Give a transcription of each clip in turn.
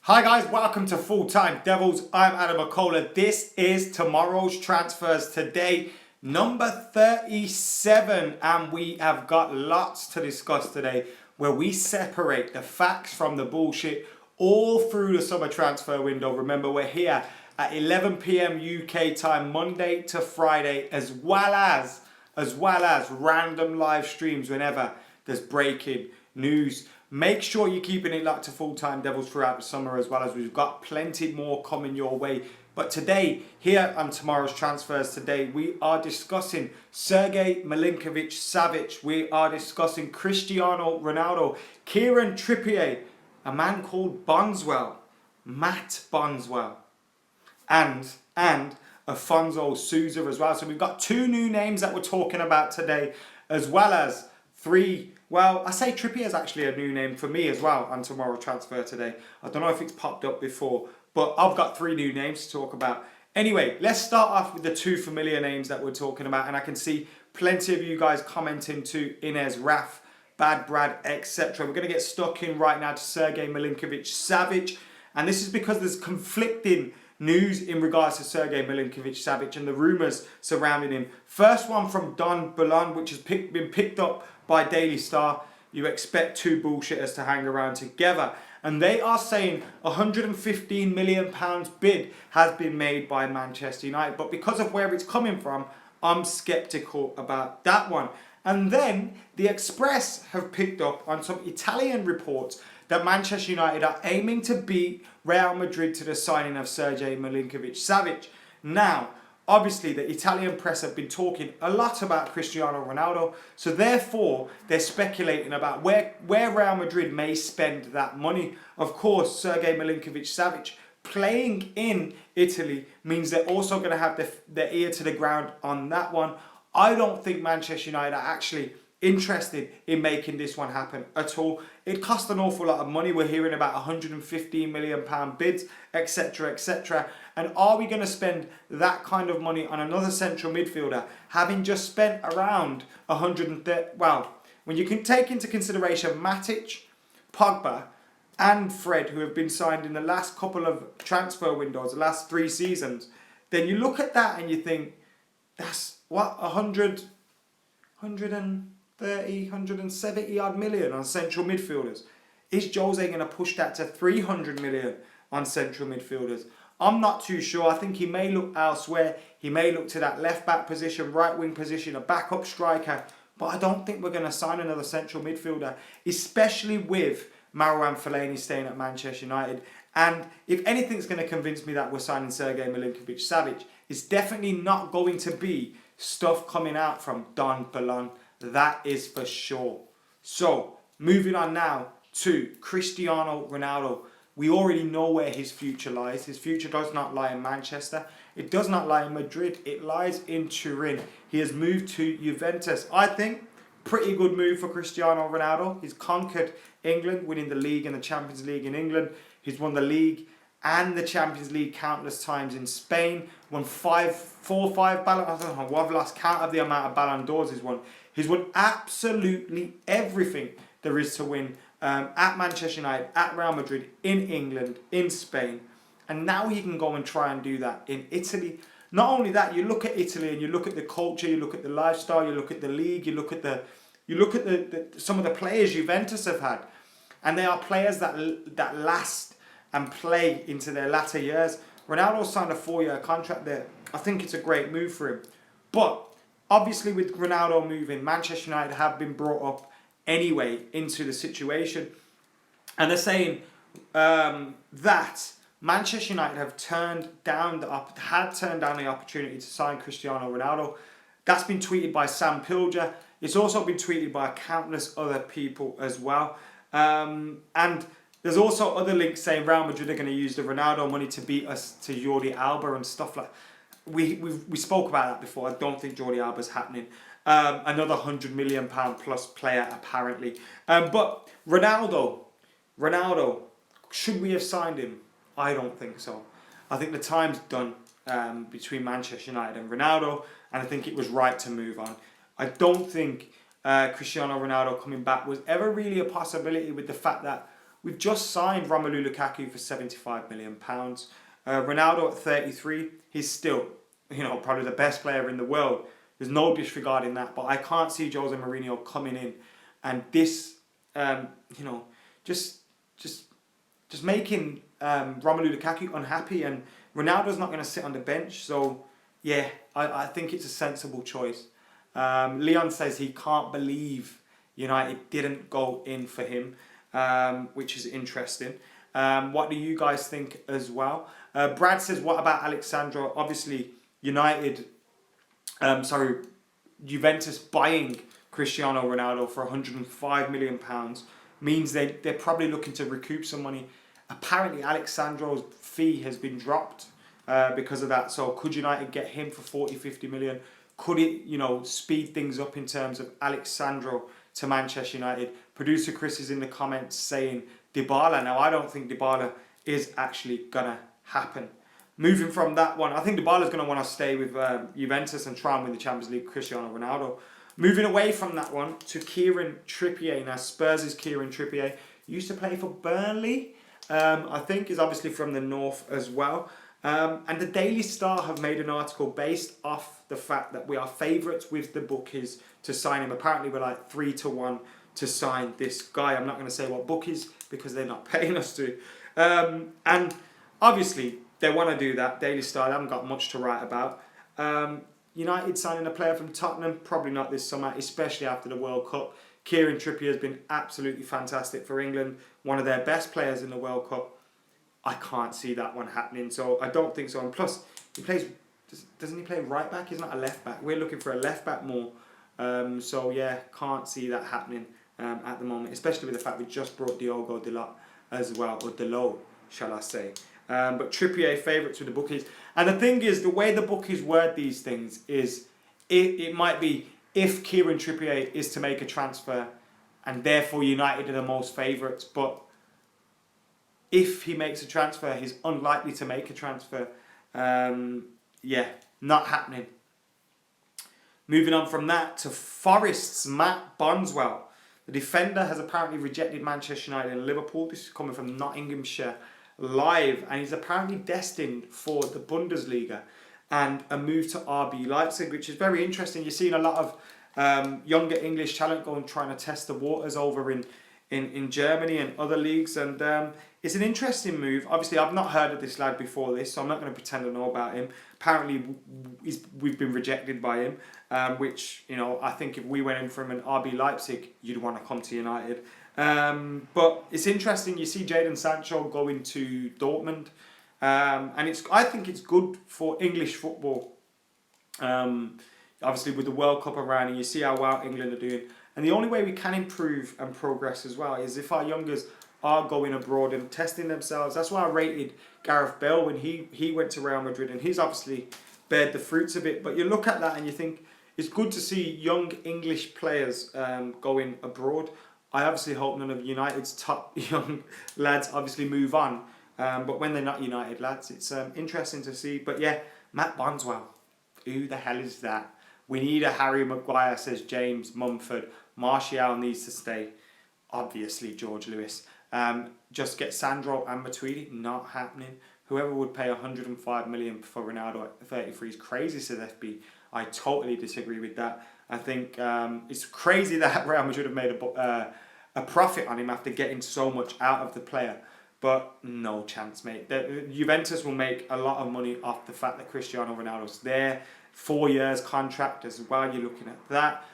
Hi guys, welcome to Full Time Devils. I'm Adam McCullough. This is tomorrow's transfers today, number 37, and we have got lots to discuss today where we separate the facts from the bullshit all through the summer transfer window. Remember, we're here at 11 p.m. UK time, Monday to Friday, as well as random live streams whenever there's breaking news. Make sure you're keeping it locked to Full Time Devils throughout the summer, as well as we've got plenty more coming your way. But today, here on tomorrow's transfers today, we are discussing Sergej Milinkovic-Savic. We are discussing Cristiano Ronaldo, Kieran Trippier, a man called Bondswell, Matt Bondswell, and Afonso Sousa as well. So we've got two new names that we're talking about today, as well as three. Well, I say Trippier is actually a new name for me as well on tomorrow's transfer today. I don't know if it's popped up before, but I've got three new names to talk about. Anyway, let's start off with the two familiar names that we're talking about, and I can see plenty of you guys commenting to Inez, Raf, Bad Brad, etc. We're going to get stuck in right now to Sergej Milinkovic-Savic, and this is because there's conflicting news in regards to Sergej Milinkovic-Savic and the rumours surrounding him. First one from Don Ballon, which has been picked up by Daily Star. You expect two bullshitters to hang around together. And they are saying £115 million bid has been made by Manchester United. But because of where it's coming from, I'm sceptical about that one. And then the Express have picked up on some Italian reports that Manchester United are aiming to beat Real Madrid to the signing of Sergej Milinkovic-Savic. Now, obviously, the Italian press have been talking a lot about Cristiano Ronaldo, so therefore they're speculating about where Real Madrid may spend that money. Of course, Sergej Milinkovic-Savic playing in Italy means they're also going to have their ear to the ground on that one. I don't think Manchester United are actually interested in making this one happen at all. It costs an awful lot of money. We're hearing about £115 million bids, etc, etc. And are we going to spend that kind of money on another central midfielder, having just spent around 130? Well, when you can take into consideration Matic, Pogba and Fred, who have been signed in the last couple of transfer windows, the last 3 seasons, then you look at that and you think, that's what, 170 odd million on central midfielders. Is Jose going to push that to 300 million on central midfielders? I'm not too sure. I think he may look elsewhere. He may look to that left back position, right wing position, a backup striker. But I don't think we're going to sign another central midfielder, especially with Marouane Fellaini staying at Manchester United. And if anything's going to convince me that we're signing Sergej Milinkovic-Savic, it's definitely not going to be stuff coming out from Don Ballon. That is for sure. So, moving on now to Cristiano Ronaldo. We already know where his future lies. His future does not lie in Manchester. It does not lie in Madrid. It lies in Turin. He has moved to Juventus. I think pretty good move for Cristiano Ronaldo. He's conquered England, winning the league and the Champions League in England. He's won the league and the Champions League countless times in Spain. Won 4 or 5 Ballon d'Ors. I don't know, I've lost count of the amount of Ballon d'Ors he's won. He's won absolutely everything there is to win at Manchester United, at Real Madrid, in England, in Spain. And now he can go and try and do that in Italy. Not only that, you look at Italy and you look at the culture, you look at the lifestyle, you look at the league, you look at some of the players Juventus have had. And they are players that last and play into their latter years. Ronaldo signed a 4-year contract there. I think it's a great move for him. But obviously with Ronaldo moving, Manchester United have been brought up anyway into the situation. And they're saying that Manchester United have turned down the opportunity to sign Cristiano Ronaldo. That's been tweeted by Sam Pilger. It's also been tweeted by countless other people as well. And there's also other links saying Real Madrid are going to use the Ronaldo money to beat us to Jordi Alba and stuff like that. We spoke about that before. I don't think Jordi Alba's happening. Another £100 million plus player apparently. But Ronaldo, should we have signed him? I don't think so. I think the time's done between Manchester United and Ronaldo, and I think it was right to move on. I don't think Cristiano Ronaldo coming back was ever really a possibility, with the fact that We've just signed Romelu Lukaku for £75 million. Ronaldo at 33, he's still, probably the best player in the world. There's no disregarding that, but I can't see Jose Mourinho coming in and this, just making Romelu Lukaku unhappy, and Ronaldo's not going to sit on the bench. So yeah, I think it's a sensible choice. Leon says he can't believe United didn't go in for him, which is interesting. What do you guys think as well? Brad says, what about Alexandro? Obviously, Juventus buying Cristiano Ronaldo for £105 million means they're probably looking to recoup some money. Apparently, Alexandro's fee has been dropped because of that. So could United get him for 40-50 million? Could it, speed things up in terms of Alexandro to Manchester United? Producer Chris is in the comments saying Dybala. Now, I don't think Dybala is actually going to happen. Moving from that one, I think Dybala's going to want to stay with Juventus and try and win the Champions League, Cristiano Ronaldo. Moving away from that one to Kieran Trippier. Now, Spurs' Kieran Trippier used to play for Burnley. I think is obviously from the north as well. And the Daily Star have made an article based off the fact that we are favourites with the bookies to sign him. Apparently we're like 3-1 to sign this guy. I'm not going to say what bookies because they're not paying us to. And obviously they want to do that. Daily Star, they haven't got much to write about. United signing a player from Tottenham, probably not this summer, especially after the World Cup. Kieran Trippier has been absolutely fantastic for England, one of their best players in the World Cup. I can't see that one happening, so I don't think so. And plus, doesn't he play right back? He's not a left back. We're looking for a left back more. So yeah, can't see that happening at the moment, especially with the fact we just brought Diogo Dalot as well, or Dalot, shall I say. But Trippier favourites with the bookies. And the thing is, the way the bookies word these things is, it might be if Kieran Trippier is to make a transfer, and therefore United are the most favourites, but if he makes a transfer, he's unlikely to make a transfer. Yeah, not happening. Moving on from that to Forest's Matt Bonswell. The defender has apparently rejected Manchester United and Liverpool. This is coming from Nottinghamshire Live, and he's apparently destined for the Bundesliga and a move to RB Leipzig, which is very interesting. You're seeing a lot of younger English talent going trying to test the waters over in Germany and other leagues, and it's an interesting move. Obviously, I've not heard of this lad before this, so I'm not going to pretend I know about him. Apparently, we've been rejected by him, which, I think if we went in from an RB Leipzig, you'd want to come to United. But it's interesting. You see Jadon Sancho going to Dortmund, and I think it's good for English football. Obviously, with the World Cup around, and you see how well England are doing. And the only way we can improve and progress as well is if our youngers are going abroad and testing themselves. That's why I rated Gareth Bale when he went to Real Madrid, and he's obviously bared the fruits of it. But you look at that and you think it's good to see young English players going abroad. I obviously hope none of United's top young lads obviously move on. But when they're not United lads, it's interesting to see. But yeah, Matt Bonswell. Who the hell is that? We need a Harry Maguire, says James Mumford. Martial needs to stay. Obviously, George Lewis. Just get Sandro and Matuidi. Not happening. Whoever would pay 105 million for Ronaldo at 33 is crazy, says FB. I totally disagree with that. I think it's crazy that Real Madrid have made a profit on him after getting so much out of the player. But no chance, mate. Juventus will make a lot of money off the fact that Cristiano Ronaldo's there. 4 years contract as well. You're looking at that.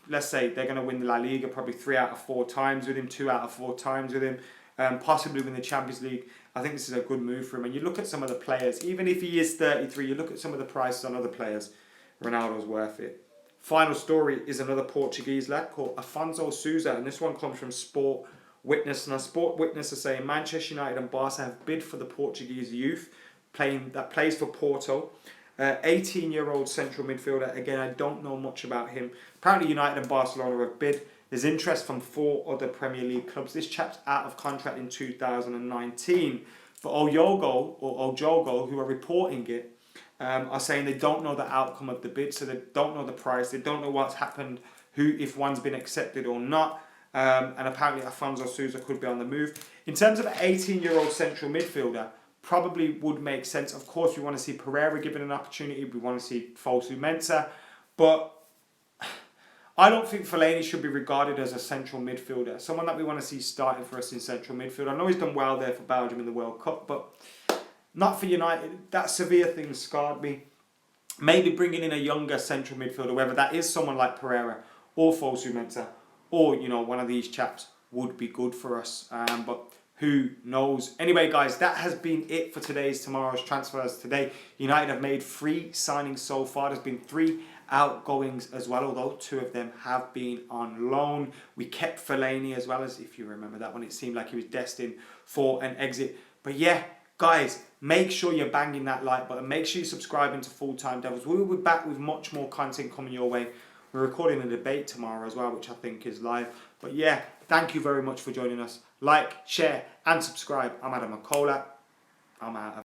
Let's say they're going to win the La Liga probably 3 out of 4 times with him, 2 out of 4 times with him, possibly win the Champions League. I think this is a good move for him. And you look at some of the players, even if he is 33, you look at some of the prices on other players, Ronaldo's worth it. Final story is another Portuguese lad called Afonso Sousa, and this one comes from Sport Witness. Now, Sport Witness are saying Manchester United and Barca have bid for the Portuguese youth that plays for Porto. 18-year-old central midfielder. Again, I don't know much about him. Apparently, United and Barcelona have bid. There's interest from 4 other Premier League clubs. This chap's out of contract in 2019. But Ojogo, who are reporting it, are saying they don't know the outcome of the bid, so they don't know the price. They don't know what's happened, if one's been accepted or not. And apparently Afonso Sousa could be on the move. In terms of an 18-year-old central midfielder, probably would make sense. Of course, we want to see Pereira given an opportunity. We want to see Fosu-Mensah. But I don't think Fellaini should be regarded as a central midfielder. Someone that we want to see starting for us in central midfield. I know he's done well there for Belgium in the World Cup, but not for United. That Sevilla thing scarred me. Maybe bringing in a younger central midfielder, whether that is someone like Pereira or Fosu-Mensah, or, you know, one of these chaps, would be good for us. But who knows? Anyway, guys, that has been it for tomorrow's transfers today. United have made 3 signings so far. There's been 3 outgoings as well, although 2 of them have been on loan. We kept Fellaini as well, as if you remember that one, it seemed like he was destined for an exit. But yeah, guys, make sure you're banging that like button. Make sure you're subscribing to Full Time Devils. We will be back with much more content coming your way. We're recording a debate tomorrow as well, which I think is live. But yeah, thank you very much for joining us. Like, share, and subscribe. I'm Adam McCullough. I'm out.